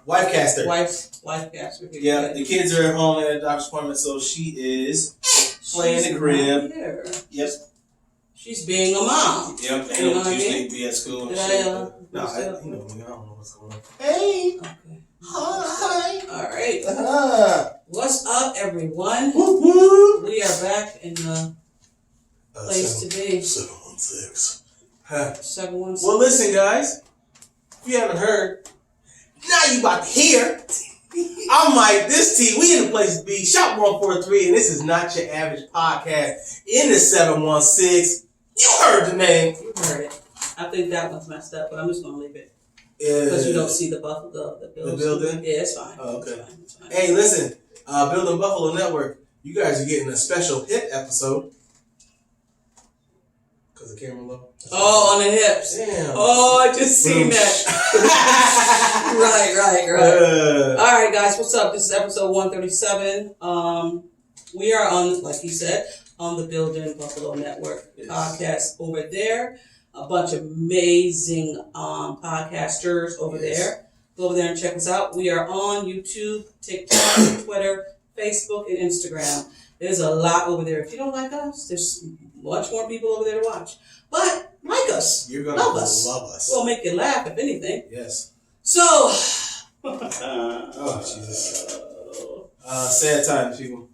Wifecaster. Wifecaster. Yeah, the kids are at home at a doctor's appointment, so she is playing the crib. Yep. She's being a mom. Yep, they don't usually be at school and shit. No, I don't know what's going on. Hey! Okay. Hi! Alright. What's up, everyone? Woo-woo. We are back in the place to be. 716. 716. Well, listen, guys. If you haven't heard, now you about to hear. I'm Mike, this T, we in the place to be, Shop 143, and this is not your average podcast in the 716. You heard the name. You heard it. I think that one's messed up, but I'm just going to leave it. Because you don't see the building. The building? Yeah, it's fine. Oh, okay. It's fine. Hey, listen, Building Buffalo Network, you guys are getting a special hip episode. Because the camera low. Oh, on the hips. Damn. Oh, I just seen that. Right. All right, guys, what's up? This is episode 137. We are on, like he said, on the Building Buffalo Network podcast over there. A bunch of amazing podcasters over there. Go over there and check us out. We are on YouTube, TikTok, Twitter, Facebook, and Instagram. There's a lot over there. If you don't like us, there's much more people over there to watch. But like us. You're going to love us. We'll make you laugh, if anything. Yes. So. Oh, Jesus. Sad times, people.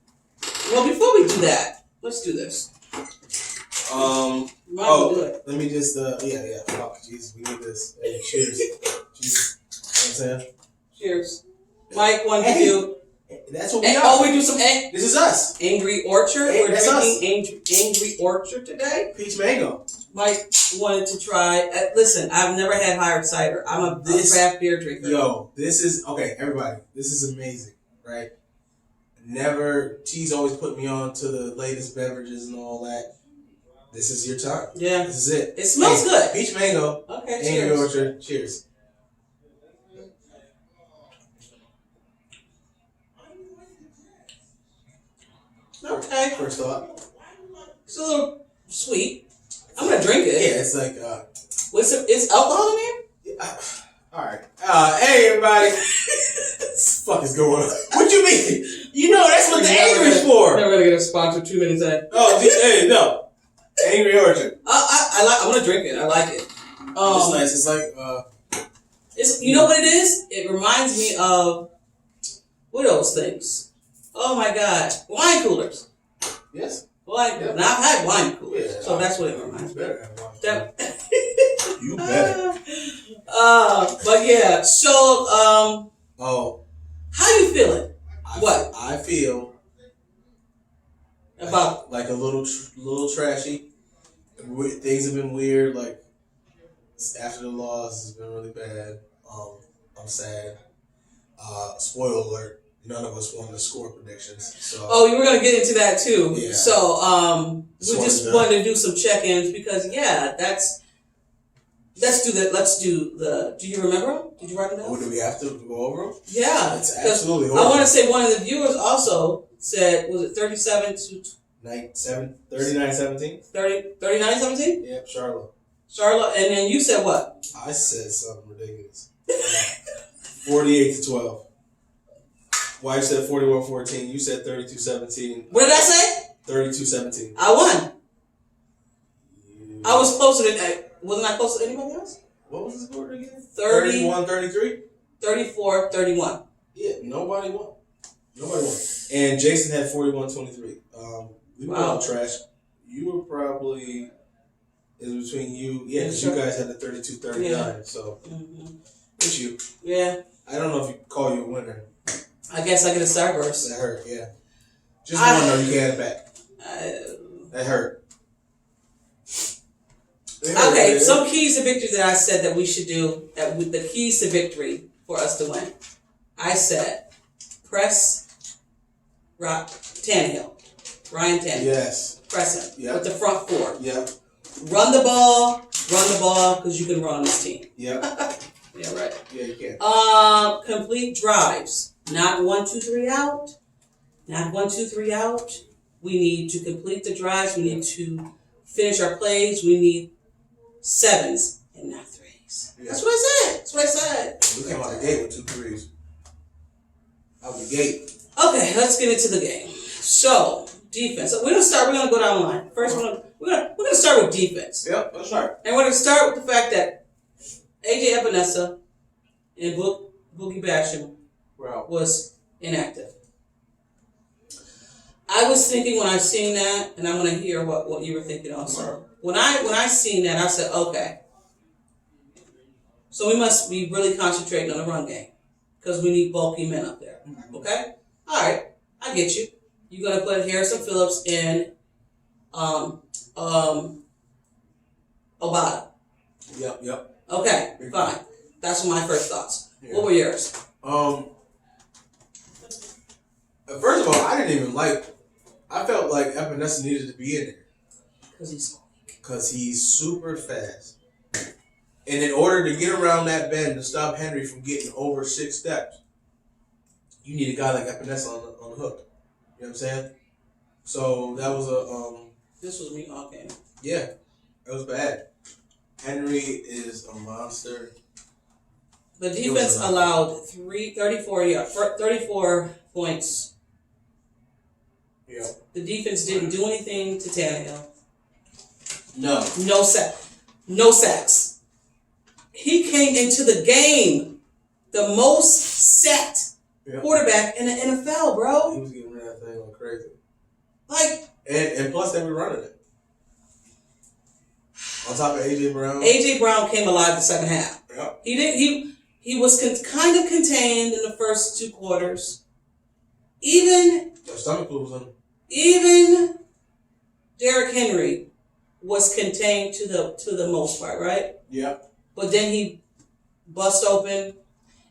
Well, before we do that, let's do this. Let me just, yeah. Fuck, Jesus, we need this. Hey, cheers. Jesus. You know what I'm saying? Cheers. Mike, one for you. That's what we are. Oh, we do some This is us. Angry Orchard. Hey, we're drinking Angry Orchard today. Peach mango. Mike wanted to try. Listen, I've never had hard cider. I'm a craft beer drinker. Yo, this is okay. Everybody, this is amazing, right? T's always put me on to the latest beverages and all that. This is your time. Yeah, this is it. It smells good. Peach mango. Okay, Angry cheers. Orchard. Cheers. Okay. First thought. It's a little sweet. I'm gonna drink it. Yeah, it's like Is alcohol in here? All right. Hey, everybody. What the fuck is going on? What you mean? You know that's what the Angry is for. Never gonna get a sponsor 2 minutes in. Oh, hey, no. Angry Orchard. I'm gonna drink it. I like it. It's nice. It's like you know what it is? It reminds me of what are those things? Oh my God, wine coolers. Yes. Wine. Yeah. Now I've had wine coolers, yeah, so that's what it reminds me. Better have wine. You better. But yeah. So how you feeling? What? I feel about like a little trashy. Things have been weird. Like after the loss, it's been really bad. I'm sad. Spoiler alert. None of us won the score predictions. So. You were gonna get into that too. Yeah. So we just wanted to do some check-ins because let's do the. Do you remember them? Did you write them down? Oh, do we have to go over them? Yeah. It's absolutely horrible. I want to say one of the viewers also said, was it 37 to 39-17? 39-17? Yep, Charlotte, and then you said what? I said something ridiculous. 48-12. Wife said 41-14. You said 32-17. What did I say? 32-17. I won. I was closer than. Wasn't I closer to anybody else? What was the score again? 31-33? 34-31. Yeah, nobody won. And Jason had 41-23. We were all trash. You were probably, it was between you, because you guys had the 32-39. Yeah. So, it's you. Yeah. I don't know if you call you a winner. I guess I get a starburst. That hurt, yeah. Just one though, you can have it back. That hurt. Okay, some keys to victory that I said that we should do, the keys to victory for us to win. I said, press Ryan Tannehill. Yes. Press him with the front four. Yep. Run the ball, because you can run on this team. Yep. Yeah, right. Yeah, you can. Complete drives. Not 1, 2, 3 out. Not 1, 2, 3 out. We need to complete the drives. We need to finish our plays. We need 7s and not 3s. Yeah. That's what I said. We came out the gate with 2 3s. the gate. Okay, let's get into the game. So, defense. So we're gonna go down the line. First we're gonna start with defense. Yep, let's start. And we're gonna start with the fact that AJ Epinesa and Boogie Basham was inactive. I was thinking when I seen that, and I'm gonna hear what you were thinking also. When I seen that, I said, okay. So we must be really concentrating on the run game because we need bulky men up there. Okay? All right, I get you. You're gonna put Harrison Phillips in Obata. Yep. Okay, fine. That's my first thoughts. Yeah. What were yours? First of all, I felt like Epinesa needed to be in there. Because he's super fast. And in order to get around that bend to stop Henry from getting over 6 steps, you need a guy like Epinesa on the hook. You know what I'm saying? So that was This was me. Okay. Yeah, it was bad. Henry is a monster. The defense allowed 34 points. Yeah. The defense didn't do anything to Tannehill. No. No sacks. He came into the game the most sacked quarterback in the NFL, bro. He was getting rid of that thing like crazy. And plus they were running it. On top of AJ Brown. AJ Brown came alive the second half. Yep. He was kind of contained in the first 2 quarters. Even Derrick Henry was contained to the most part, right? Yeah. But then he bust open,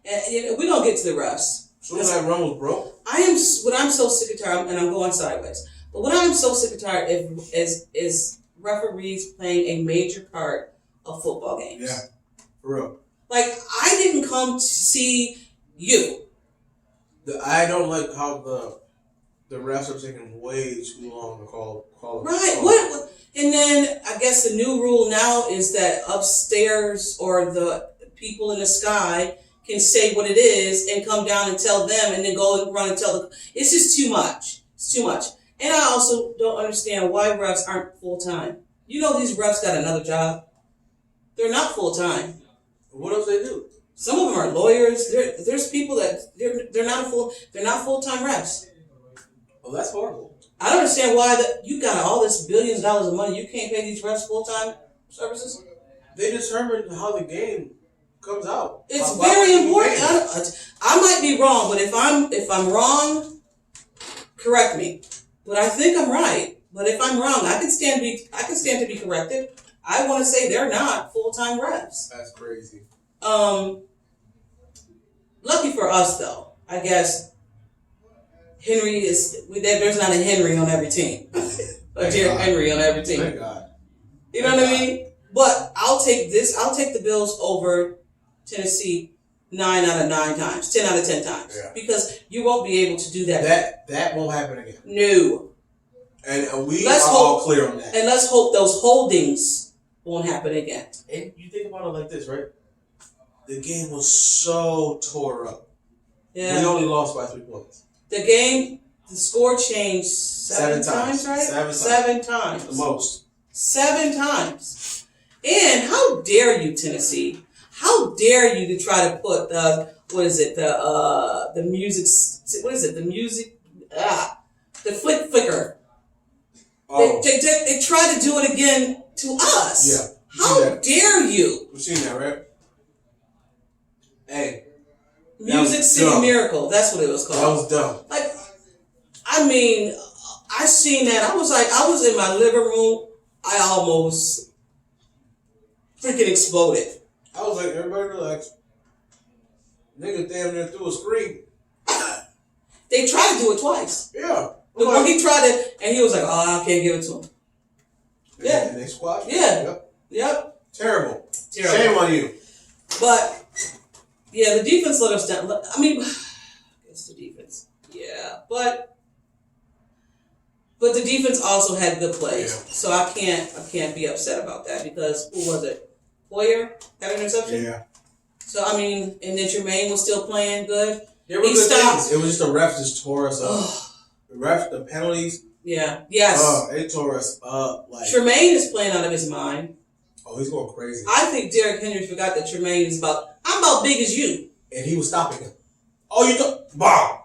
and we're gonna get to the refs. Soon as that run was broke. What I'm so sick and tired, and I'm going sideways. But what I'm so sick and tired is referees playing a major part of football games. Yeah, for real. Like, I didn't come to see you. I don't like how the refs are taking way too long to call it. Right. What? And then I guess the new rule now is that upstairs or the people in the sky can say what it is and come down and tell them and then go and run and tell them. It's just too much. It's too much. And I also don't understand why refs aren't full-time. You know these refs got another job. They're not full-time. What else they do? Some of them are lawyers. There's people that they're not full-time refs. Oh, that's horrible. I don't understand why you got all this billions of dollars of money. You can't pay these refs full-time services. They determine how the game comes out. It's very important. I might be wrong, but if I'm wrong, correct me. But I think I'm right. But if I'm wrong, I can stand to be corrected. I want to say they're not full-time refs. That's crazy. Lucky for us, though, I guess there's not a Henry on every team. A Derrick Henry on every team. Thank God. You know what I mean? But I'll take the Bills over Tennessee 9 out of 9 times, 10 out of 10 times. Yeah. Because you won't be able to do that. That won't happen again. No. And let's are all clear on that. And let's hope those holdings won't happen again. And you think about it like this, right? The game was so tore up. Yeah. We only lost by 3 points. The score changed 7 times, right? 7 times. The most. 7 times. And how dare you, Tennessee? How dare you to try to put the flicker. Oh. They try to do it again to us. Yeah. How dare you? We've seen that, right? Hey. Music City Miracle. That's what it was called. That was dumb. I seen that. I was in my living room. I almost freaking exploded. I was like, everybody relax. Nigga damn near threw a screen. They tried to do it twice. Yeah. When he tried it, and he was like, oh, I can't give it to him. Yeah. And they squashed. Yeah. Yep. Terrible. Shame on you. But, yeah, the defense let us down. I mean, it's the defense. Yeah. But the defense also had good plays. Yeah. So I can't be upset about that because, who was it? Hoyer had an interception? Yeah. So, I mean, and then Jermaine was still playing good. There were good things. It was just the refs just tore us up. The penalties. Yeah. Yes. It tore us up. Like Tremaine is playing out of his mind. Oh, he's going crazy. I think Derrick Henry forgot that Tremaine is I'm about big as you. And he was stopping him. Oh, you thought, bomb.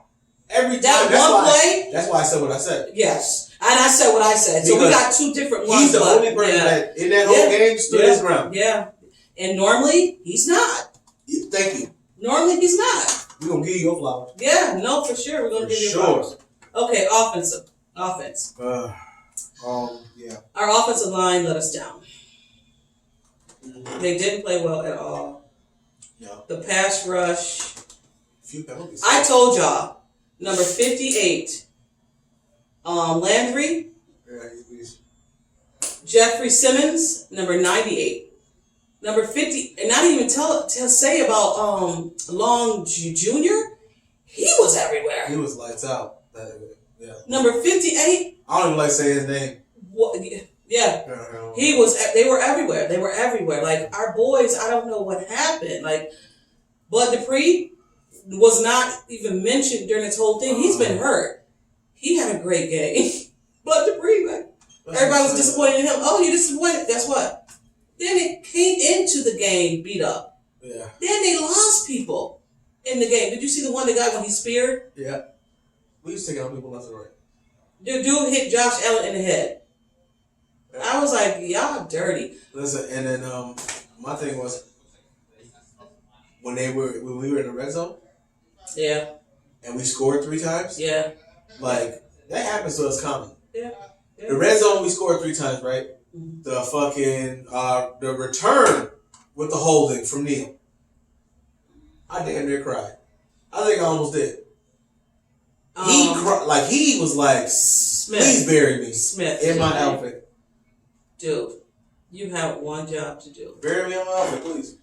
Every time. That's why I said what I said. Yes. And I said what I said. So we got two different ones. He's the only person that in that whole game stood his ground. Yeah. And normally, he's not. Thank you. Normally, he's not. We're going to give you your flowers. Yeah, no, for sure. We're going to give you your flowers. Okay, offense. Yeah. Our offensive line let us down. Mm-hmm. They didn't play well at all. No. The pass rush. Few penalties. I told y'all, number 58, Landry. Yeah, he's Jeffrey Simmons, number 98. Number 50, and not even say about Long Jr., he was everywhere. He was lights out. Yeah. Number 58. I don't even like saying his name. Yeah. They were everywhere. They were everywhere. Like, our boys, I don't know what happened. Like, Bud Dupree was not even mentioned during this whole thing. He's been hurt. He had a great game. Bud Dupree, everybody was disappointed in him. Oh, you're disappointed? Guess what? Then it came into the game beat up. Yeah. Then they lost people in the game. Did you see the one that got when he speared? Yeah. We used to take out people left and right. The dude hit Josh Allen in the head. Yeah. I was like, y'all dirty. Listen, and then my thing was when we were in the red zone. Yeah. And we scored 3 times. Yeah. Like that happens to us common. Yeah. The red zone we scored 3 times, right? Mm-hmm. The fucking the return with the holding from Neal. I damn near cried. I think I almost did. He was like, Smith, please bury me in my outfit. Dude, you have one job to do. Bury me in my outfit, please.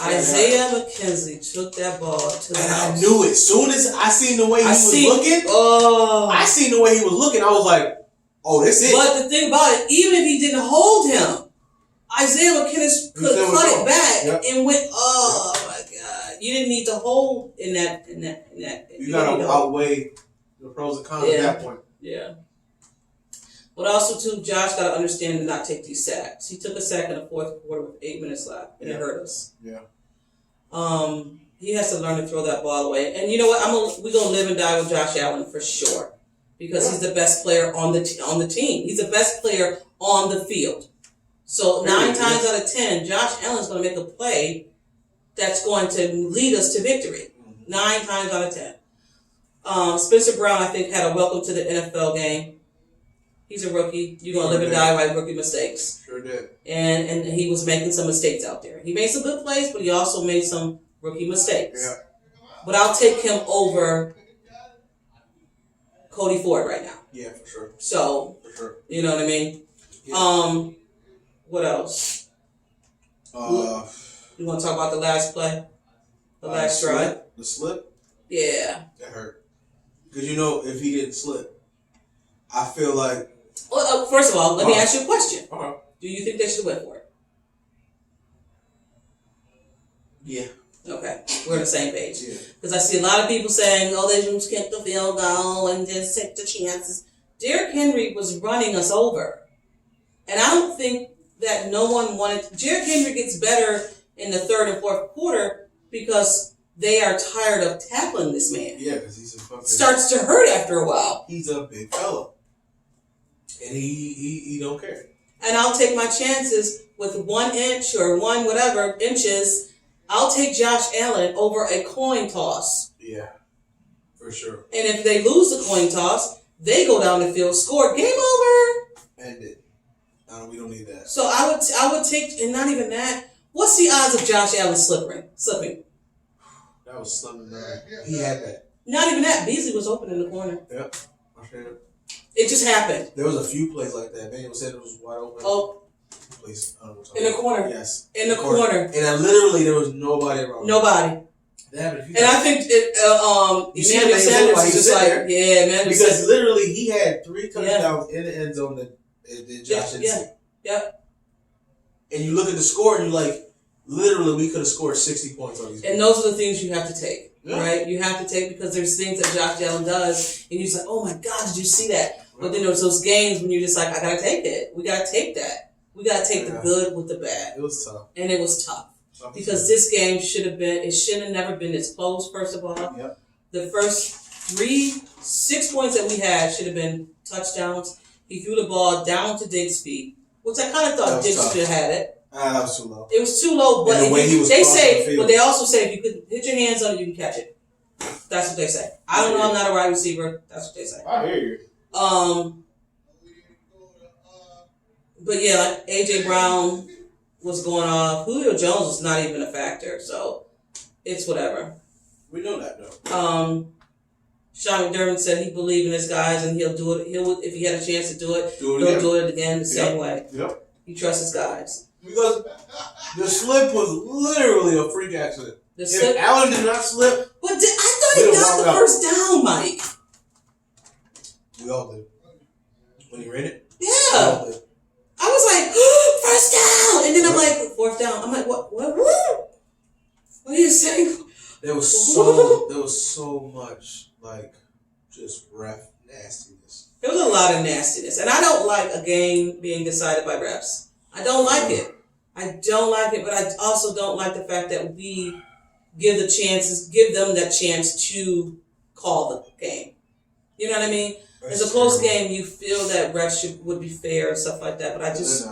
Isaiah McKenzie took that ball to the house. I knew it. Soon as I seen the way he was looking, I seen the way he was looking, I was like, oh, that's it. But the thing about it, even if he didn't hold him, Isaiah McKenzie could have cut it back and went, oh my God. You didn't need to hold in that. You got to outweigh the pros and cons at that point. Yeah. But also, too, Josh got to understand and not take these sacks. He took a sack in the fourth quarter with 8 minutes left, and it hurt us. Yeah. He has to learn to throw that ball away. And you know what? We're going to live and die with Josh Allen for sure. Because he's the best player on the team. He's the best player on the field. So 9 times out of 10, Josh Allen's going to make a play that's going to lead us to victory. 9 times out of 10. Spencer Brown, I think, had a welcome to the NFL game. He's a rookie. You're going to live and die by rookie mistakes. Sure did. And he was making some mistakes out there. He made some good plays, but he also made some rookie mistakes. Yeah. But I'll take him over Cody Ford right now. Yeah, for sure. So, for sure. You know what I mean? Yeah. What else? You want to talk about the last play? The last drive? The slip? Yeah. That hurt. Because if he didn't slip, I feel like... Well, first of all, let me ask you a question. Do you think they should have went for it? Yeah. Okay, we're on the same page. Because I see a lot of people saying, oh, they just kick the field goal and just take the chances. Derrick Henry was running us over. And I don't think that no one wanted... Derrick Henry gets better in the third and fourth quarter because they are tired of tackling this man. Yeah, because he's a fucking... Starts to hurt after a while. He's a big fella. And he don't care. And I'll take my chances with 1 inch or whatever inches... I'll take Josh Allen over a coin toss. Yeah, for sure. And if they lose the coin toss, they go down the field, score, game over. End it. We don't need that. So I would take, and not even that. What's the odds of Josh Allen slipping? That was slim. He had that. Not even that. Beasley was open in the corner. Yep. I seen it. It just happened. There was a few plays like that. Manuel said it was wide open. Oh. Please. In the corner. Yes. In the corner. And literally there was nobody around. Nobody. And I think Emmanuel Sanders was just like, Emmanuel because Sanders. Literally he had 3 touchdowns in the end zone that Josh didn't see. Yeah. And you look at the score and you're like, literally we could have scored 60 points on these. And those are the things you have to take. right? You have to take because there's things that Josh Allen does, and you're just like, oh my God, did you see that? But then there's those games when you're just like, I gotta take it. We gotta take that. We gotta take the good with the bad. It was tough. And it was tough. Because this game should have never been this close, first of all. Yep. The first 6 points that we had should have been touchdowns. He threw the ball down to Diggs' feet, which I kind of thought Diggs should have had it. That was too low. It was too low, but they also say if you could hit your hands on it, you can catch it. That's what they say. I don't know. I'm not a wide receiver. That's what they say. I hear you. But yeah, AJ Brown was going off. Julio Jones was not even a factor, so it's whatever. We know that though. Sean McDermott said he believed in his guys and he'll do it. If he had a chance to do it, he'll do it again the same way. Yep. He trusts his guys. Because the slip was literally a freak accident. If Allen did not slip, but I thought he got the first down, Mike. We all did. When he ran it? Yeah. I was like, first down! And then I'm like, fourth down. I'm like, what? What are you saying? There was so much, like, just ref nastiness. There was a lot of nastiness. And I don't like a game being decided by refs. I don't like it. I don't like it, but I also don't like the fact that we give them that chance to call the game. You know what I mean? It's a close game. You feel that refs would be fair and stuff like that, but I just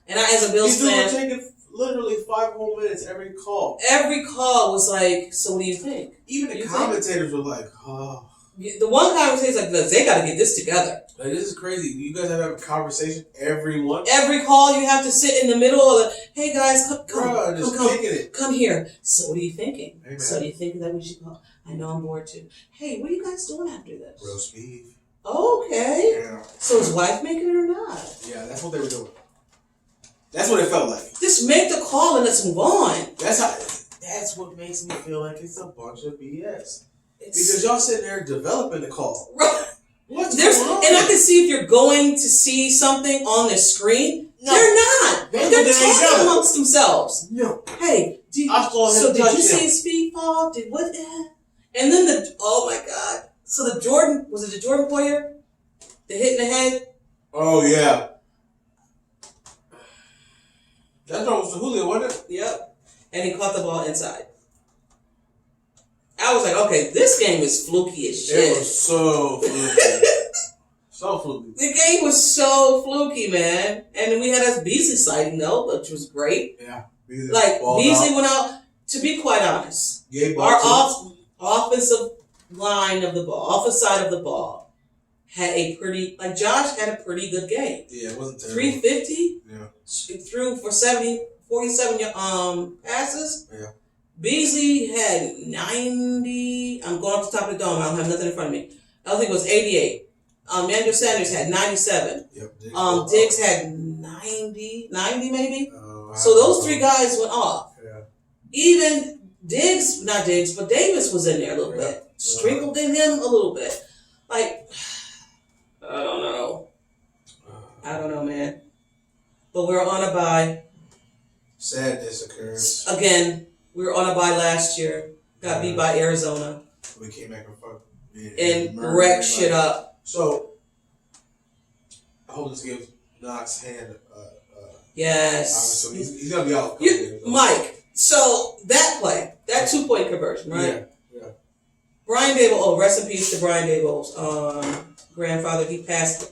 as a Bills fan, taking literally 5 whole minutes every call. Every call was like, so what do you think? Even the commentators were like, oh. The one commentator's like, they got to get this together. Like, this is crazy. You guys have to have a conversation every call. You have to sit in the middle of the, hey guys, come here. So what are you thinking? Hey, so do you think that we should call? I know I'm bored too. Hey, what are you guys doing after this? Roast beef. Okay. Yeah. So is wife making it or not? Yeah, that's what they were doing. That's what it felt like. Just make the call and let's move on. That's what makes me feel like it's a bunch of BS. Because y'all sitting there developing the call. Right. What's going on? And I can see if you're going to see something on the screen. No. They're not. They're talking amongst themselves. No. Hey, did you see his speed fall? And then oh my God. So was it the Jordan Poyer? The hit in the head? Oh, yeah. That was the Julio, wasn't it? Yep. And he caught the ball inside. I was like, okay, this game is fluky as shit. It was so fluky. So fluky. The game was so fluky, man. And then we had a Beasley sighting, though, which was great. Yeah. Beasley went out, to be quite honest. Our offensive line of the ball, offensive side of the ball, had Josh had a pretty good game. Yeah, it wasn't terrible. 350. Yeah. Threw for 47 passes. Yeah. Beasley had 90. I'm going off the top of the dome. I don't have nothing in front of me. I think it was 88. Emmanuel Sanders had 97. Yep. Diggs had 90 maybe. So those 3 guys went off. Yeah. Even not Diggs, but Davis was in there a little bit. Sprinkled in him a little bit. Like, I don't know, man. But we're on a bye. Sadness occurs. Again, we were on a bye last year. Got beat by Arizona. We came back and fucked. And wrecked shit up. So, I hope this gives Knox hand. Yes. So he's going to be out. Mike, so that play, that 2-point conversion, right? Yeah. Brian Dable, rest in peace to Brian Dable's grandfather. He passed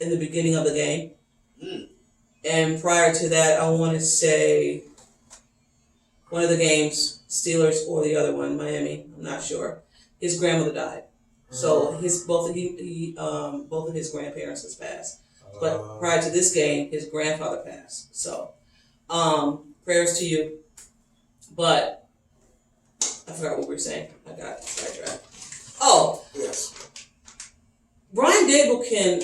in the beginning of the game. Mm. And prior to that, I want to say one of the games, Steelers or the other one, Miami, I'm not sure. His grandmother died. So both of his grandparents has passed. But prior to this game, his grandfather passed. So prayers to you. But I forgot what we were saying. I got sidetracked. Oh. Yes. Brian Dable can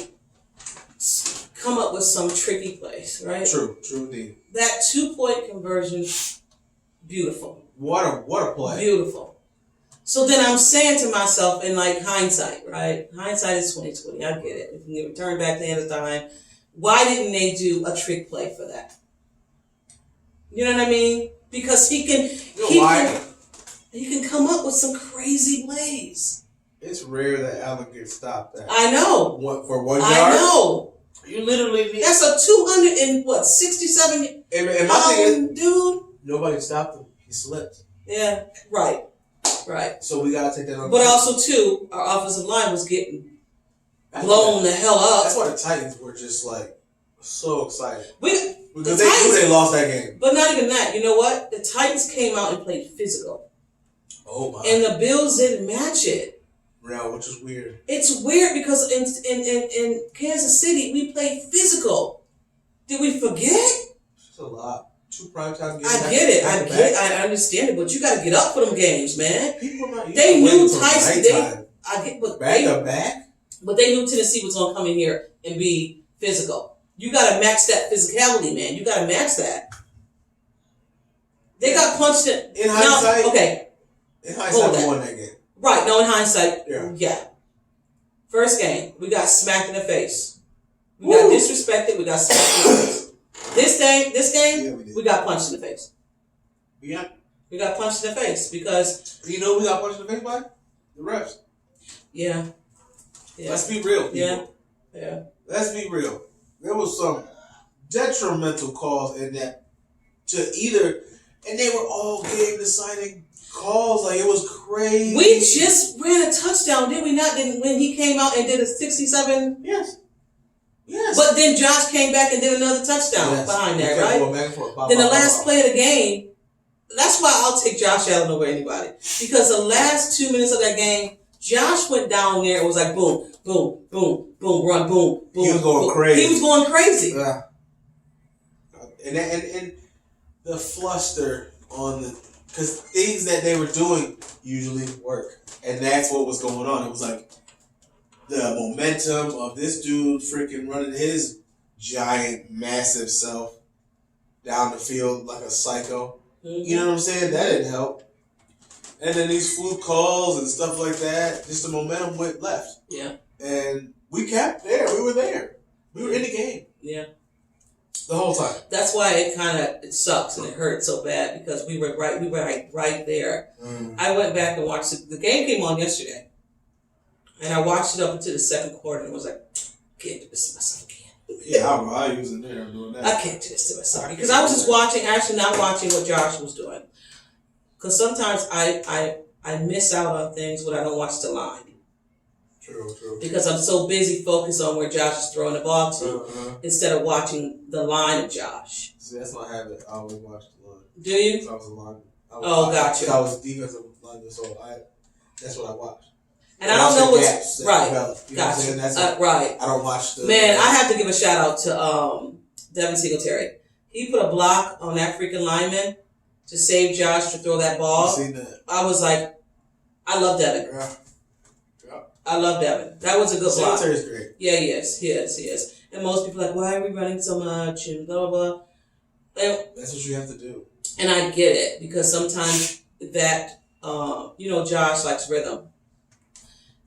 come up with some tricky plays, right? True indeed. That 2-point conversion, beautiful. What a play. Beautiful. So then I'm saying to myself in hindsight, right? Hindsight is 20/20. I get it. If you can return back the end of time, why didn't they do a trick play for that? You know what I mean? Because he can. You know why? and you can come up with some crazy plays. It's rare that Allen gets stopped at. I know. For 1 yard? I know. You literally need... That's a 267 and my thing is, dude. Nobody stopped him. He slipped. Yeah, right. So we gotta take that on. But also, too, our offensive line was getting blown the hell up. That's why the Titans were just like so excited. Because they knew they lost that game. But not even that. You know what? The Titans came out and played physical. Oh my! And the Bills didn't match it. Yeah, which is weird. It's weird because in Kansas City we played physical. Did we forget? It's a lot. 2 primetime games. I get it. I understand it, but you got to get up for them games, man. People not. They knew Tyson. Back to back. But they knew Tennessee was gonna come in here and be physical. You got to match that physicality, man. You got to match that. They got punched in hindsight. Okay. In hindsight, we won that game. Right. No, in hindsight. Yeah. First game, we got smacked in the face. We got disrespected. We got smacked in the face. This game, we got punched in the face. Yeah. We got punched in the face because... You know we got punched in the face by? The refs. Yeah. Let's be real, people. Yeah. Let's be real. There was some detrimental calls in that and they were all game deciding calls. Like, it was crazy. We just ran a touchdown, did we not? When he came out and did a 67? Yes. But then Josh came back and did another touchdown behind that, right? Then the last play of the game, that's why I'll take Josh Allen over anybody. Because the last 2 minutes of that game, Josh went down there and was like, boom, boom, boom, boom, run, boom, boom. He was going crazy. He was going crazy. Yeah. And the fluster on because things that they were doing usually work. And that's what was going on. It was like the momentum of this dude freaking running his giant, massive self down the field like a psycho. Mm-hmm. You know what I'm saying? That didn't help. And then these fluke calls and stuff like that, just the momentum went left. Yeah. And we kept there. We were there. We were in the game. Yeah. The whole time. That's why it sucks and it hurt so bad because we were right there. Mm. I went back and watched it. The game came on yesterday. And I watched it up until the second quarter and was like, I can't do this to myself again. Yeah, I was in there doing that. I can't do this to myself. Because I was just actually not watching what Josh was doing. Because sometimes I miss out on things when I don't watch the line. True. Because I'm so busy focused on where Josh is throwing the ball to instead of watching the line of Josh. See, that's my habit. I always watch the line. Do you? So I was a lineman. Gotcha. I was defensive lineman, so that's what I watched. And I don't know what's... Right. Gotcha. Right. I don't watch the... Man, I have to give a shout out to Devin Singletary. He put a block on that freaking lineman to save Josh to throw that ball. I've seen that. I was like, I love Devin. Yeah. I love Devin. That was a good block. Singletary's great. Yeah, he is. And most people are like, why are we running so much and blah, blah, blah. And that's what you have to do. And I get it because sometimes that, Josh likes rhythm.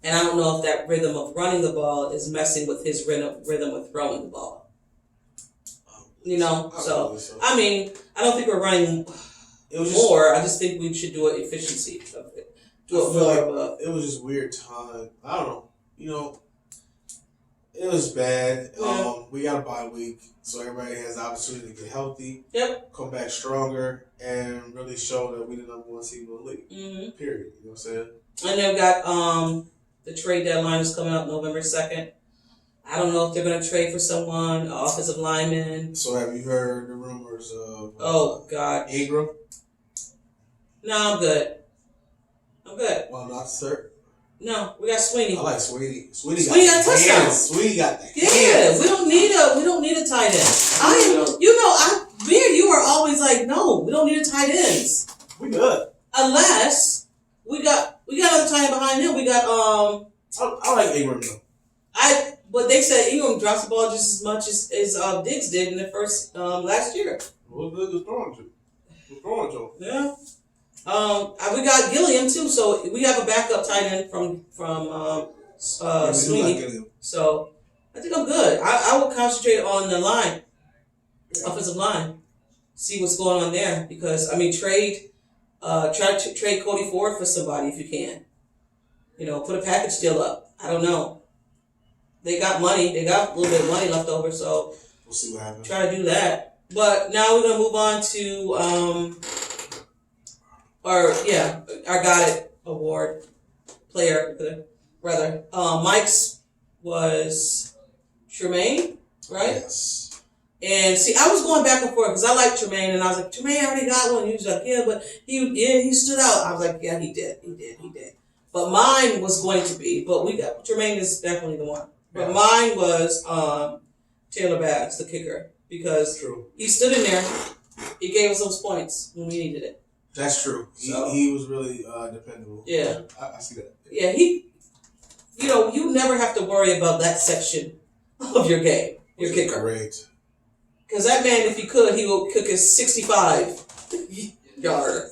And I don't know if that rhythm of running the ball is messing with his rhythm of throwing the ball. So, I mean, I don't think we're running more. I just think we should do an efficiency of it. It was just weird time. I don't know. It was bad. Yeah. We got a bye week, so everybody has the opportunity to get healthy, come back stronger, and really show that we the number one seed in the league. Mm-hmm. Period. You know what I'm saying? And they've got the trade deadline is coming up November 2nd. I don't know if they're going to trade for someone, an offensive lineman. So have you heard the rumors of God, Ingram? No, I'm good. Well, not sir. No, we got Sweeney. I like Sweeney. Sweeney got a touchdown. Sweeney got the hands. Yeah, we don't need a tight end. Me and you are always like, no, we don't need a tight ends. We good. Unless we got another tight end behind him. We got I like Ingram though. But they said Ingram drops the ball just as much as Diggs did in the first last year. Well, good to throwing to. Yeah. We got Gilliam too, so we have a backup tight end from Sweeney. Like so I think I'm good. I will concentrate on the line, offensive line, see what's going on there because trade Try to trade Cody Ford for somebody if you can. You know, put a package deal up. I don't know. They got money. They got a little bit of money left over, so we'll see what happens. Try to do that. But now we're gonna move on to our Got It award player, rather. Mike's was Tremaine, right? Yes. And see, I was going back and forth because I like Tremaine, and I was like, Tremaine already got one. He was like, yeah, but he stood out. I was like, yeah, he did. But mine was going to be, but Tremaine is definitely the one. But mine was Taylor Bass, the kicker, because he stood in there. He gave us those points when we needed it. That's true. He was really dependable. Yeah. I see that. Yeah, you never have to worry about that section of your game, your kicker. Great. Because that man, if he could, he will kick a 65-yarder.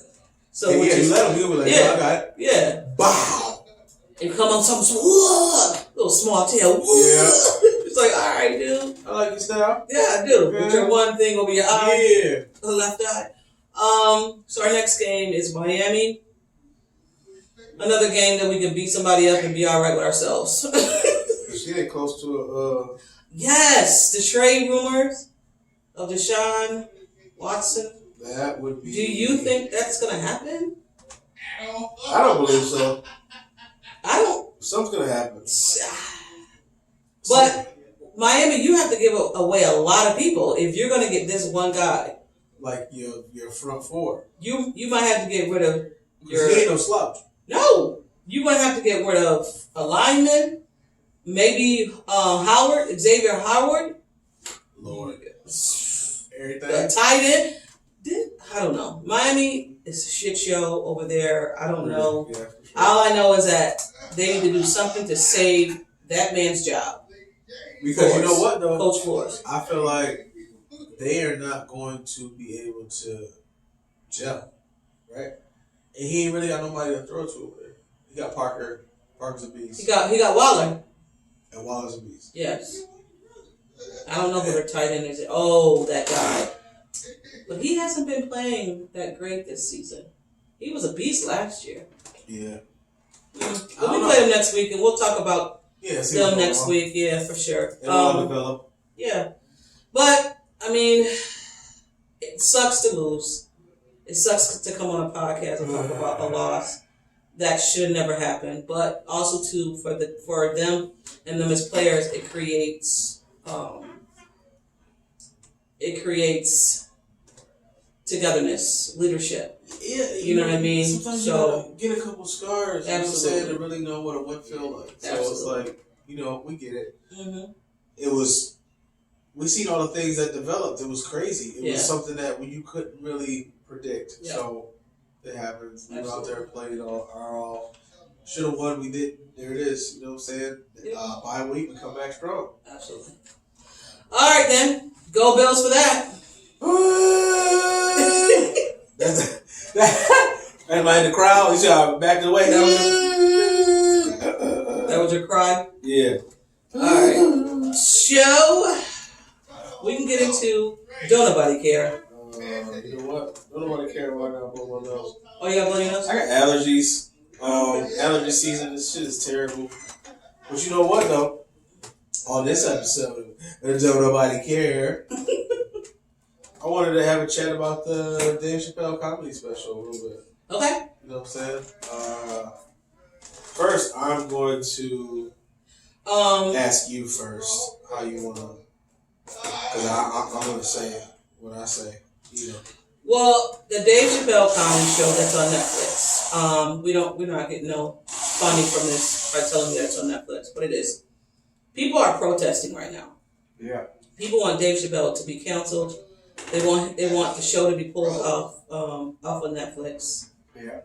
So you let him. He was like, I got it. Yeah. Bow. And come on, something, little small tail. Yeah. It's like, all right, dude. I like your style. Yeah, I do. Put your one thing over your eye. Yeah. The left eye. So our next game is Miami. Another game that we can beat somebody up and be all right with ourselves. Is she close to Yes, the trade rumors of Deshaun Watson. That would be. Do you think that's gonna happen? I don't believe so. I don't. Something's gonna happen. But Miami, you have to give away a lot of people if you're gonna get this one guy. Like your front four. You might have to get rid of your. He ain't no slouch. No, you're gonna have to get rid of a lineman, maybe Xavier Howard. Lord, everything. A tight end. I don't know. Miami is a shit show over there. I don't know. Yeah, sure. All I know is that they need to do something to save that man's job. Because you know what though, Coach Forrest. I feel like they are not going to be able to gel, right? And he ain't really got nobody to throw to over there. He got Parker. Parker's a beast. He got Waller. And Waller's a beast. Yes. I don't know who their tight end is. Oh, that guy. But he hasn't been playing that great this season. He was a beast last year. Yeah. But we play him next week, and we'll talk about them next week. Yeah, for sure. Develop. Yeah. But, I mean, it sucks to lose. It sucks to come on a podcast and talk about a loss. That should never happen. But also, too, for them and them as players, it creates togetherness, leadership. Yeah, you know what I mean? Sometimes you gotta get a couple scars, you know what I'm saying, to really know what a win feel like. So it's like, we get it. Mm-hmm. We seen all the things that developed. It was crazy. It was something that you couldn't really predict. Yep. So it happens. We were out there and played all. Should have won. We did. There it is. You know what I'm saying? Yep. Bye week, we come back strong. Absolutely. All right, then. Go Bills for that. Am I in the crowd? You see how back to the way? That was your cry? Yeah. All right. Show. We can get into Don't Nobody Care. You know what? Don't nobody care about I got blow my nose. Oh, you got blow your nose? I got allergies. Allergy season. This shit is terrible. But you know what, though? On this episode, Don't Nobody Care, I wanted to have a chat about the Dave Chappelle comedy special a little bit. Okay. You know what I'm saying? First, I'm going to ask you first how you want to, because I'm going to say what I say. Well, the Dave Chappelle comedy show that's on Netflix. We're not getting no funding from this by telling me that it's on Netflix, but it is. People are protesting right now. Yeah. People want Dave Chappelle to be canceled. They want the show to be pulled off of Netflix. Yeah.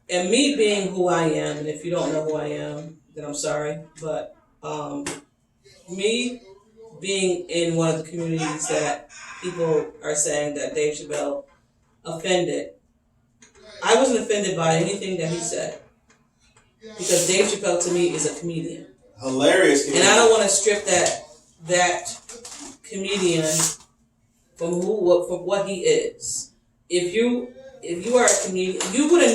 And me being who I am, and if you don't know who I am, then I'm sorry, but me being in one of the communities that people are saying that Dave Chappelle offended, I wasn't offended by anything that he said, because Dave Chappelle to me is a comedian. Hilarious comedian. And I don't want to strip that comedian from what he is. If if you are a comedian, you would have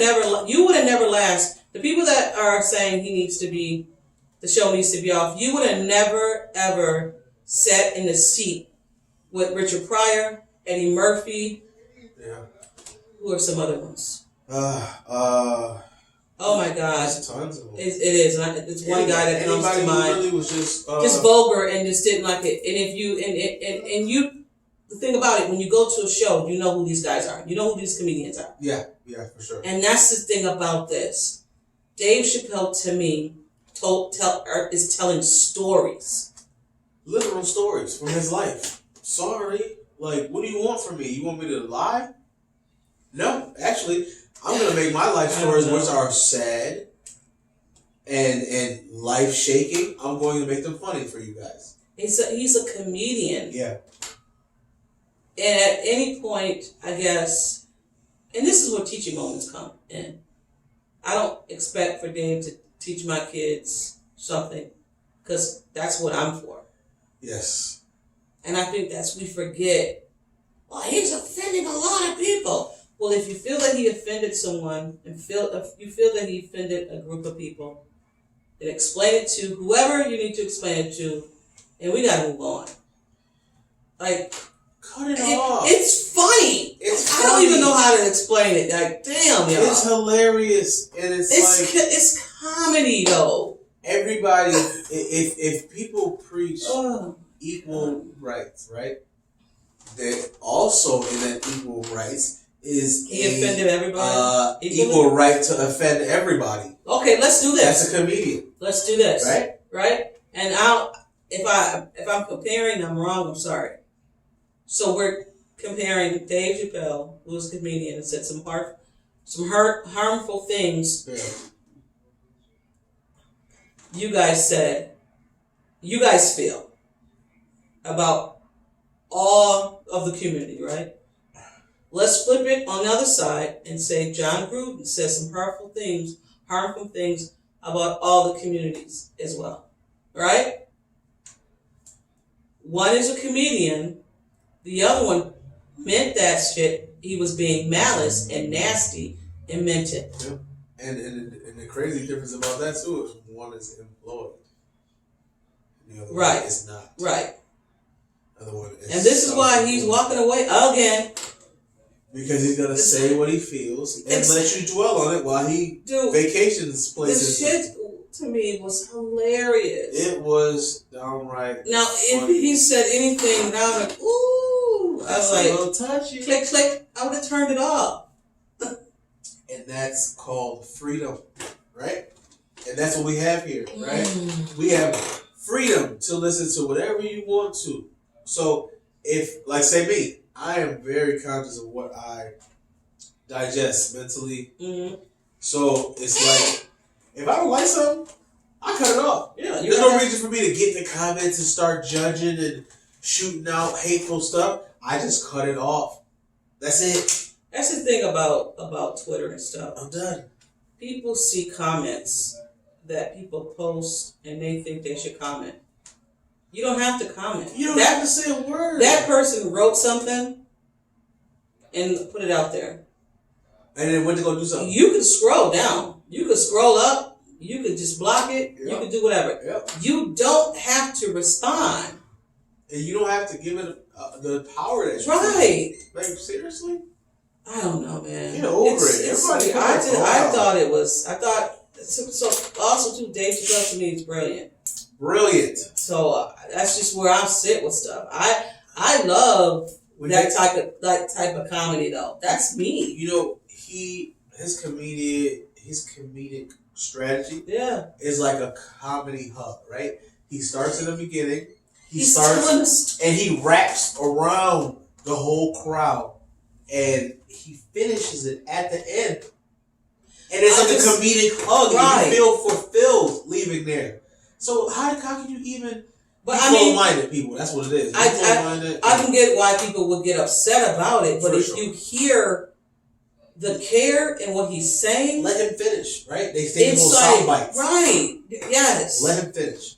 never last. The people that are saying the show needs to be off, you would have never ever sat in the seat with Richard Pryor, Eddie Murphy. Yeah. Who are some other ones? Oh my God! There's tons of them. It is. It's one guy that comes to mind. Really was just vulgar and just didn't like it. And if you and you, the thing about it, when you go to a show, you know who these guys are. You know who these comedians are. Yeah, for sure. And that's the thing about this. Dave Chappelle, to me, is telling stories. Literal stories from his life. Sorry. Like, what do you want from me? You want me to lie? No, actually, I'm going to make my life stories, which are sad and life-shaking, I'm going to make them funny for you guys. He's a comedian. Yeah. And at any point, I guess, and this is where teaching moments come in. I don't expect for Dave to teach my kids something, because that's what I'm for. Yes. And I think we forget, well, he's offending a lot of people. Well, if you feel that he offended someone, and if you feel that he offended a group of people, then explain it to whoever you need to explain it to, and we gotta move on. Like, cut it off. It's funny. I don't even know how to explain it. Like, damn, y'all. It's hilarious, and it's comedy though. Everybody, if people preach equal rights, right? That also in that equal rights is he offended everybody. Equal right to offend everybody. Okay, let's do this. That's a comedian. Let's do this. Right. And if I'm comparing, I'm wrong. I'm sorry. So we're comparing Dave Chappelle, who's a comedian, and said some harmful things. Yeah. You guys feel about all of the community, right? Let's flip it on the other side and say John Gruden says some harmful things about all the communities as well, right? One is a comedian. The other one meant that shit. He was being malice and nasty and meant it. Yeah. And the crazy difference about that too is one is employed. And the other one is not. Right. The other one is and this is why he's walking away again. Because he's gonna say what he feels and let you dwell on it while he vacations places. The shit to me was hilarious. It was downright. Now, if he said anything, and I was like, ooh, I was like, a little touchy. Click, click. I would have turned it off. And that's called freedom, right? And that's what we have here, right? We have freedom to listen to whatever you want to. So if, like, say me, I am very conscious of what I digest mentally. Mm-hmm. So it's like, if I don't like something, I cut it off. Yeah, there's no reason for me to get in the comments and start judging and shooting out hateful stuff. I just cut it off. That's it. That's the thing about Twitter and stuff. I'm done. People see comments that people post and they think they should comment. You don't have to comment. You don't have to say a word. That person wrote something and put it out there. And then went to go do something. You can scroll down. You can scroll up. You can just block it. Yep. You can do whatever. Yep. You don't have to respond. And you don't have to give it the power that you right. Like, seriously? I don't know, man. Get over it. Everybody I thought it was. So also too, Dave Chappelle to me is brilliant. Brilliant. So that's just where I sit with stuff. I love that type of comedy though. That's me. You know, his comedic strategy is like a comedy hub, right? He starts in the beginning. He starts and he wraps around the whole crowd and he finishes it at the end. And it's like a comedic hug and you feel fulfilled leaving there. So how can you even be close-minded people? That's what it is. I can get why people would get upset about it, but if you hear the care in what he's saying, let him finish, right? They say little sound bites. Right. Yes. Let him finish.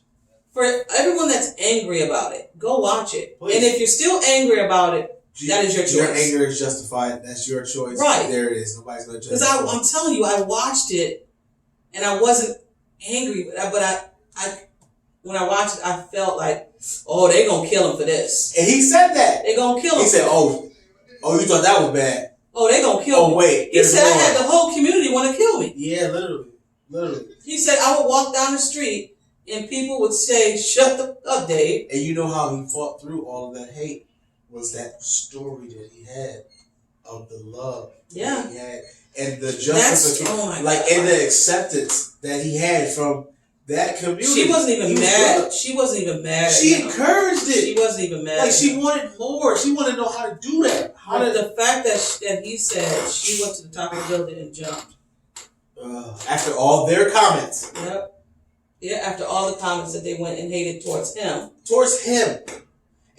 For everyone that's angry about it, go watch it. Please. And if you're still angry about it, That is your choice. Your anger is justified. That's your choice. Right. There it is. Nobody's going to judge. Because I'm telling you, I watched it, and I wasn't angry, but I when I watched it, I felt like, oh, they gonna kill him for this. And he said that. They gonna kill him. He said, oh, you thought that was bad. Oh, they gonna kill me. Oh, wait. He said I had the whole community want to kill me. Yeah, literally. He said I would walk down the street and people would say, shut the up, Dave. And you know how he fought through all of that hate was that story that he had of the love that he had and the justification, and the acceptance that he had from that community. She wasn't even mad. She wasn't even mad. She encouraged it. She wasn't even mad. Like she wanted more. She wanted to know how to do that. The fact that he said she went to the top of the building and jumped. After all their comments. Yep. Yeah, after all the comments that they went and hated towards him.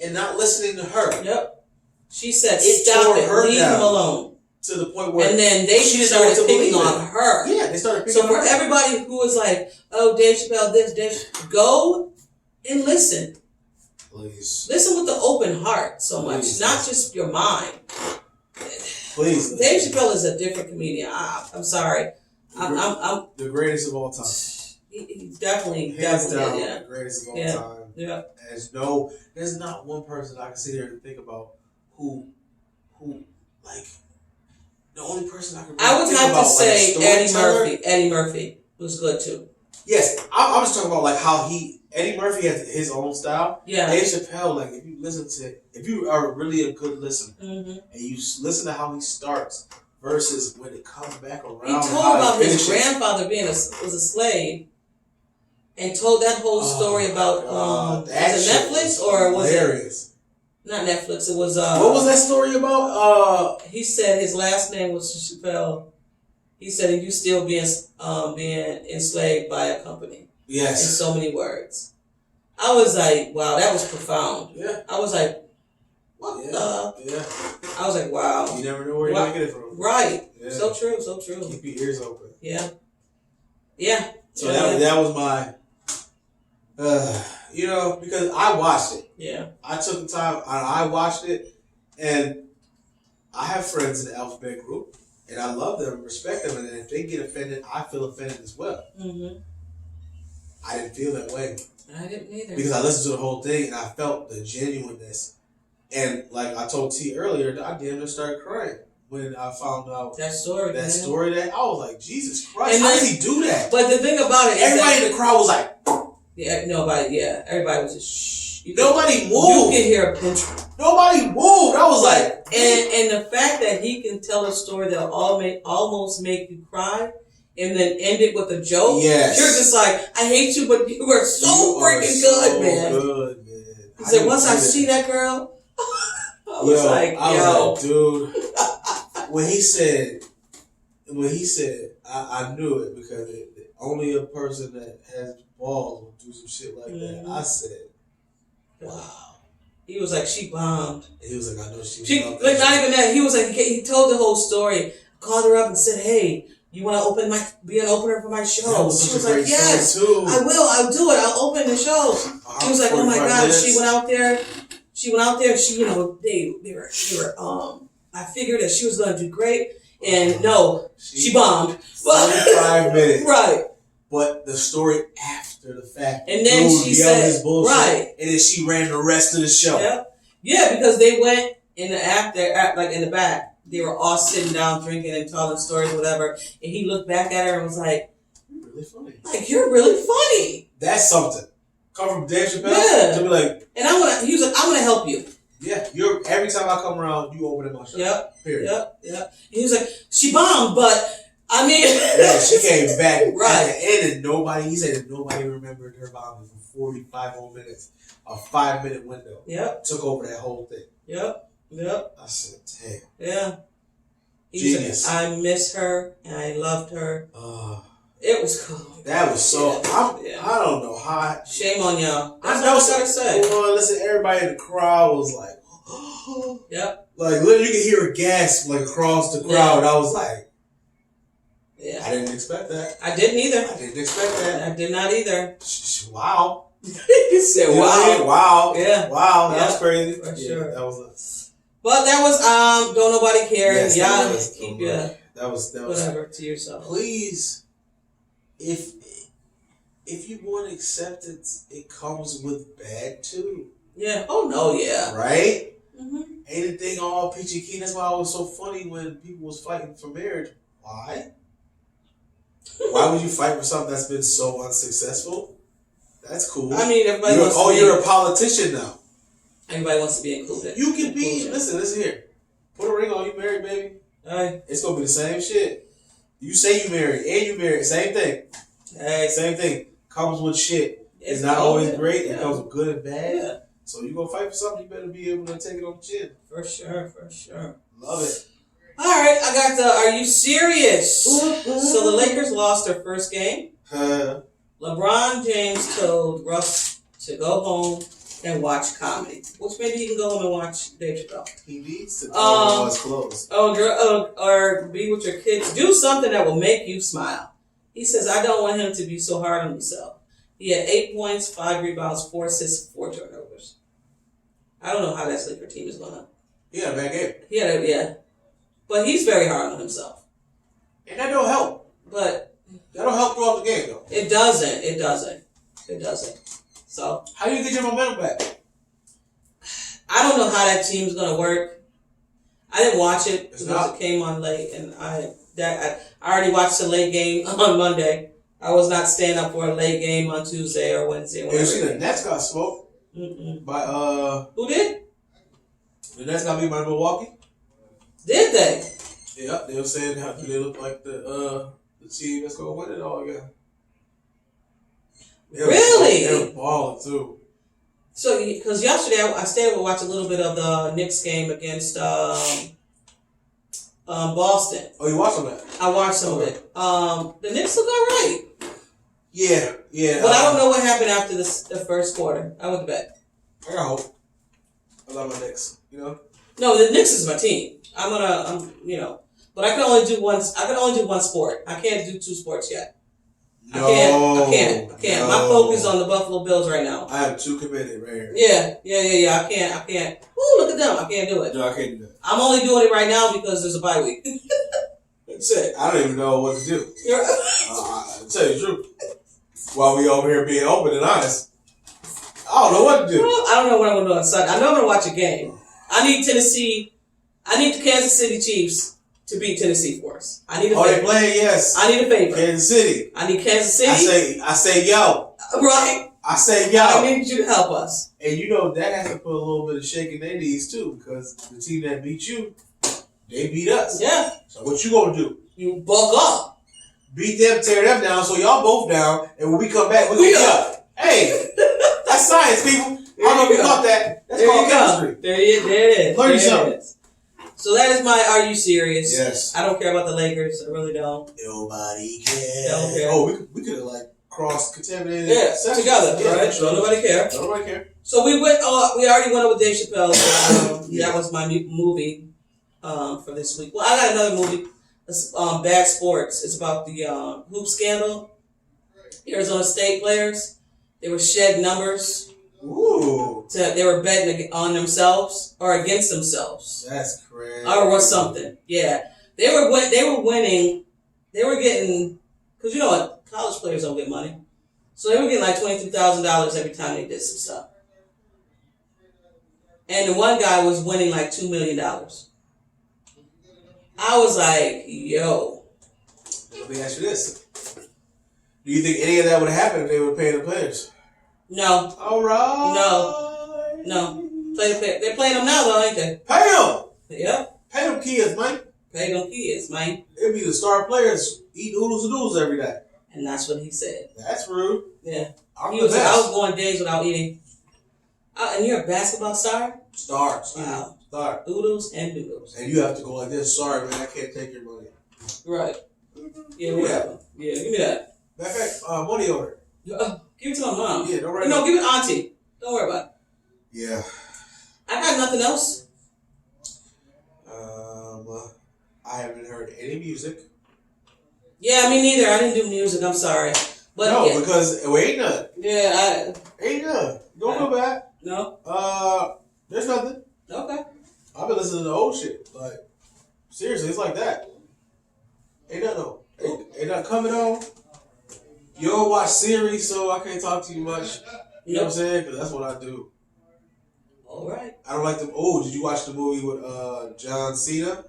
And not listening to her. Yep. She said, stop it. Leave him alone. To the point where... And then they started picking on her. Yeah, they started picking on her. So for everybody who was like, oh, Dave Chappelle, go and listen. Please. Listen with the open heart so much, not just your mind. Please. Dave Chappelle is a different comedian. I'm sorry. I'm the greatest of all time. He's definitely the greatest of all time. Yeah. There's not one person I can sit here and think about who like the only person I can. I would have to say Eddie Murphy. Eddie Murphy was good too. Yes, I'm just talking about like how Eddie Murphy has his own style. Yeah. Dave Chappelle, like if you are really a good listener and you listen to how he starts versus when it comes back around. He told about his grandfather was a slave, and told that whole story about was it Netflix or was hilarious. Not Netflix. It was what was that story about? He said his last name was Chappelle. He said, "And you still being enslaved by a company." Yes. In so many words. I was like, wow, that was profound. Yeah. I was like, what the? Yeah. I was like, wow. You never know where you're going to get it from. Right. Yeah. So true. Keep your ears open. Yeah. Yeah. So that was my, because I watched it. Yeah. I took the time, I watched it, and I have friends in the Alphabet group, and I love them, respect them, and if they get offended, I feel offended as well. Mm-hmm. I didn't feel that way. I didn't either. Because I listened to the whole thing, and I felt the genuineness. And like I told T earlier, I damn near started crying when I found out that story that I was like, Jesus Christ, how does he do that? But the thing about it is everybody in the crowd was like, everybody was just shh. Nobody moved. You could hear a pinch. Nobody moved. I was like, and the fact that he can tell a story that'll almost make you cry, and then end it with a joke. Yes. You're just like, I hate you, but you are so freaking good, man. Good, man. He said, once I see that girl, I was like, dude. when he said, I knew it because only a person that has balls will do some shit like that. I said, wow. He was like, she bombed. And he was like, I know she bombed. Like, not even that. He was like, he told the whole story. Called her up and said, hey, you want to be an opener for my show? She was like, yes, I will. I'll do it. I'll open the show. He was like, oh my God. She went out there. She, they were, I figured that she was going to do great. And no, she bombed. 45 minutes. Right. But the story after the fact. And then she said, his bullshit, right. And then she ran the rest of the show. Yep. Yeah, because they went in the back. They were all sitting down drinking and telling stories, whatever. And he looked back at her and was like, "You're really funny. Like, you're really funny." That's something. Come from Dave Chappelle to be like, and he was like, "I'm gonna help you." Yeah, every time I come around, you open my show. Yep. Period. Yep. And he was like, "She bombed, but I mean," yeah, she came back right. At the end, and he said nobody remembered her bombing for 45 more minutes. A 5-minute window. Yep. Took over that whole thing. Yep. I said, damn. Yeah. Genius. Like, I miss her and I loved her. It was cool. That was so. I don't know how. Shame on y'all. That's what I was gotta say. Well, listen, everybody in the crowd was like, yep. Like literally, you could hear a gasp like across the crowd. I was like, I didn't expect that. I didn't either. I didn't expect that. I did not either. Wow. You said wow. Wow. Yeah. Wow. That was crazy. For sure. That was But that was don't nobody care. Yes, Y'all that keep your that was whatever to yourself. Please, if you want acceptance, it comes with bad too. Yeah. Oh no. Yeah. Right. Mm-hmm. Ain't a thing all peachy keen. That's why it was so funny when people was fighting for marriage. Why? Why would you fight for something that's been so unsuccessful? That's cool. I mean, everybody wants to you're a politician now. Everybody wants to be included. You can be. Listen here. Put a ring on. You married, baby. Hey. It's gonna be the same shit. You say you married and you married. Same thing. Hey. Same thing. Comes with shit. It's not always great. It comes with good and bad. Yeah. So you gonna fight for something, you better be able to take it on the chin. For sure, for sure. Love it. All right, I got the Are You Serious? So the Lakers lost their first game. LeBron James told Russ to go home and watch comedy. Which maybe he can go home and watch Dave Chappelle. He needs to go his clothes. Or be with your kids. Do something that will make you smile. He says, I don't want him to be so hard on himself. He had 8 points, 5 rebounds, 4 assists, 4 turnovers. I don't know how that Laker team is going to. He had a bad game. Yeah. But he's very hard on himself. And that don't help. But that don't help throughout the game, though. It doesn't. So how do you get your momentum back? I don't know how that team's going to work. I didn't watch it because it came on late, and I already watched the late game on Monday. I was not staying up for a late game on Tuesday or Wednesday. You see the Nets got smoked by Who did? The Nets got beat by Milwaukee. Did they? Yeah, they were saying how they look like the team that's gonna win it all again. Really? They were balling too. So, because yesterday I stayed to watch a little bit of the Knicks game against Boston. Oh, you watched some of that? I watched some of it. The Knicks look all right. Yeah. But I don't know what happened after the first quarter. I went to bed. I got hope. I love my Knicks. You know. No, the Knicks is my team. But I can only do one. I can only do one sport. I can't do 2 sports yet. I can't. No. My focus is on the Buffalo Bills right now. I have 2 committed right here. Yeah. I can't. Ooh, look at them. I can't do it. No, I can't do that. I'm only doing it right now because there's a bye week. That's it. I don't even know what to do. I'll tell you the truth. While we over here being open and honest, I don't know what to do. Well, I don't know what I'm going to do on Sunday. I know I'm going to watch a game. I need the Kansas City Chiefs to beat Tennessee for us. I need a favor. They playing, yes. I need a favor. Kansas City. I need Kansas City. I say yo. Right. I say yo. I need you to help us. And that has to put a little bit of shake in their knees too, because the team that beat you, they beat us. Yeah. So what you gonna do? You buck up. Beat them, tear them down, so y'all both down, and when we come back, we gonna be up. Hey, that's science, people. I don't know if you caught that. That's called chemistry. There it is. Learn something. So that is my Are You Serious? Yes. I don't care about the Lakers. I really don't. Nobody cares. Don't care. Oh, we could have cross-contaminated. Yeah, together, right? Sure. Nobody care. Nobody care. So we went. We already went over Dave Chappelle. That was my movie for this week. Well, I got another movie. It's Bad Sports. It's about the hoop scandal. Arizona State players. They were shed numbers. Ooh. They were betting on themselves or against themselves. That's crazy. Or something. Yeah. They were winning. They were getting, because you know what? College players don't get money. So they were getting like $22,000 every time they did some stuff. And the one guy was winning like $2 million. I was like, yo. Let me ask you this. Do you think any of that would have happened if they were paying the players? No. All right. No. They're playing them now, though, ain't they? Pay them. Yep. Pay them kids, man. Pay them kids, man. It'd be the star players eating oodles and noodles every day. And that's what he said. That's rude. Yeah. I was going days without eating. And you're a basketball star? Star. Wow. Star. Oodles and noodles. And you have to go like this. Sorry, man, I can't take your money. Right. Yeah, whatever. Yeah, give me that. Matter of fact, money order. Give it to my mom. Yeah, don't worry. No, give it to auntie. Don't worry about it. Yeah. I got nothing else. I haven't heard any music. Yeah, me neither. I didn't do music. I'm sorry. But no, because we ain't none. Yeah, ain't none. Don't feel bad. No. There's nothing. Okay. I've been listening to old shit. Like, seriously, it's like that. Ain't nothing on. Ain't nothing coming on. You don't watch series, so I can't talk to you much. You know what I'm saying? Because that's what I do. All right. I don't like them. Oh, did you watch the movie with John Cena?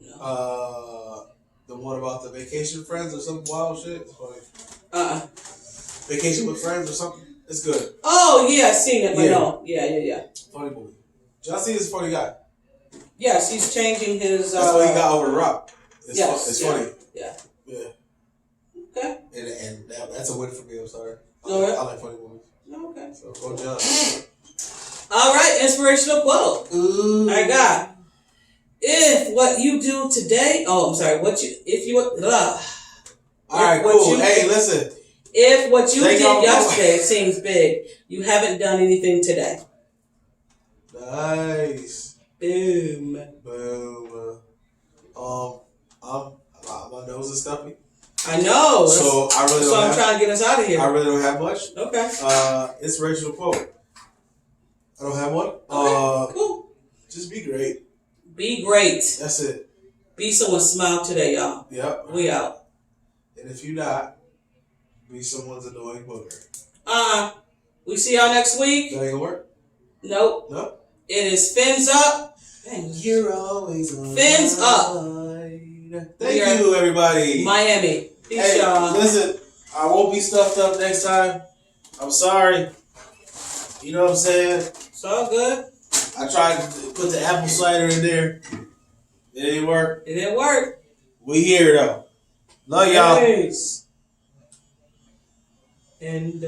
No. The one about the vacation friends or some wild shit? It's funny. Vacation with Friends or something? It's good. Oh, yeah, I've seen it, but no. Yeah. Funny movie. John Cena's a funny guy. Yes, he's changing his... That's why he got over the rock. It's funny. Yeah. Okay. And that's a win for me, I'm sorry. I like funny movies. Okay. So, go John. All right, inspirational quote. Ooh. I got. If what you do today... Oh, I'm sorry. All right, cool. Hey, listen. If what you did yesterday seems big, you haven't done anything today. Nice. Boom. My nose is stuffy. I know. So I'm trying to get us out of here. I really don't have much. Okay. Inspirational quote. I don't have one. Okay, cool. Just be great. Be great. That's it. Be someone's smile today, y'all. Yep. We out. And if you're not, be someone's annoying booger. We see y'all next week. That ain't gonna work? Nope. No? It is fins up. You're always on fins up. Thank you, everybody. Miami. Peace, y'all. Listen, I won't be stuffed up next time. I'm sorry. You know what I'm saying? It's all good. I tried to put the apple cider in there. It didn't work. It didn't work. We here, though. Love y'all. Peace. And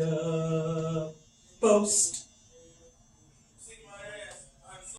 post.